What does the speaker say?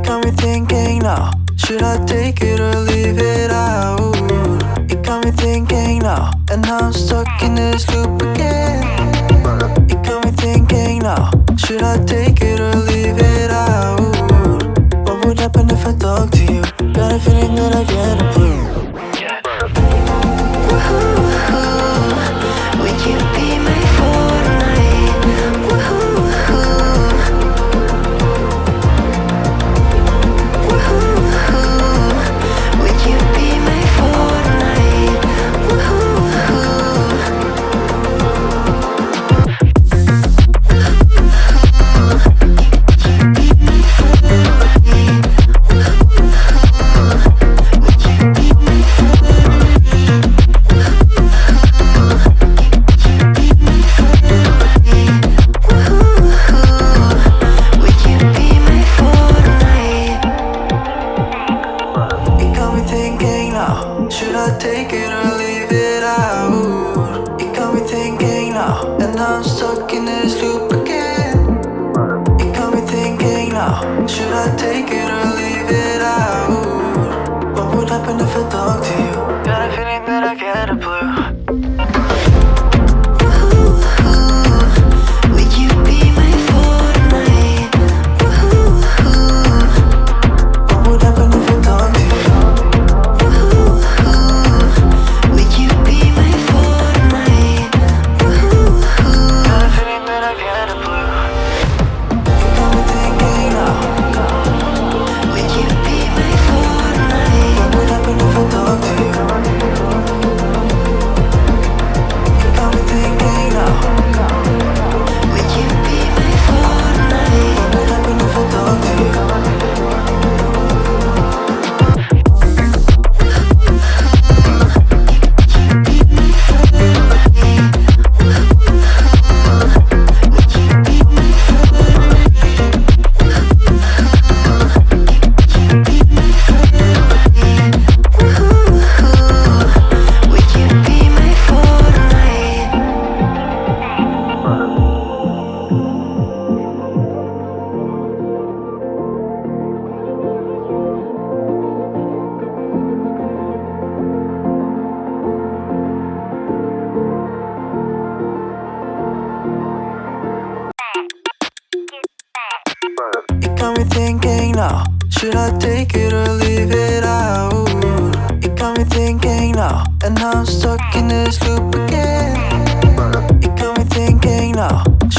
got me thinking now, should I take it or leave it out? It got me thinking now, and now I'm stuck in this loop again. It got me thinking now, should I take it or leave it out? What would happen if I talk to you? Got a feeling that I get a clue. Would you be my fortnight? Would you be my fortnight? Should I take it or leave it out? It got me thinking now, and now I'm stuck in this loop again. It got me thinking now, should I take it or leave it out? What would happen if I talk to you? Got a feeling that I get a blue. Would you be my fortnight? What would happen if I talk to you? Would you be my fortnight? Got a feeling that I get a blue. It got me thinking now. Would you be my fortnight? What would happen if I talk to you? It got me thinking now. Would you be my fortnight? What would happen if I talk to you? Would you be my fortnight? It got me thinking now, should I take it or leave it out? It got me thinking now, and now I'm stuck in this loop again.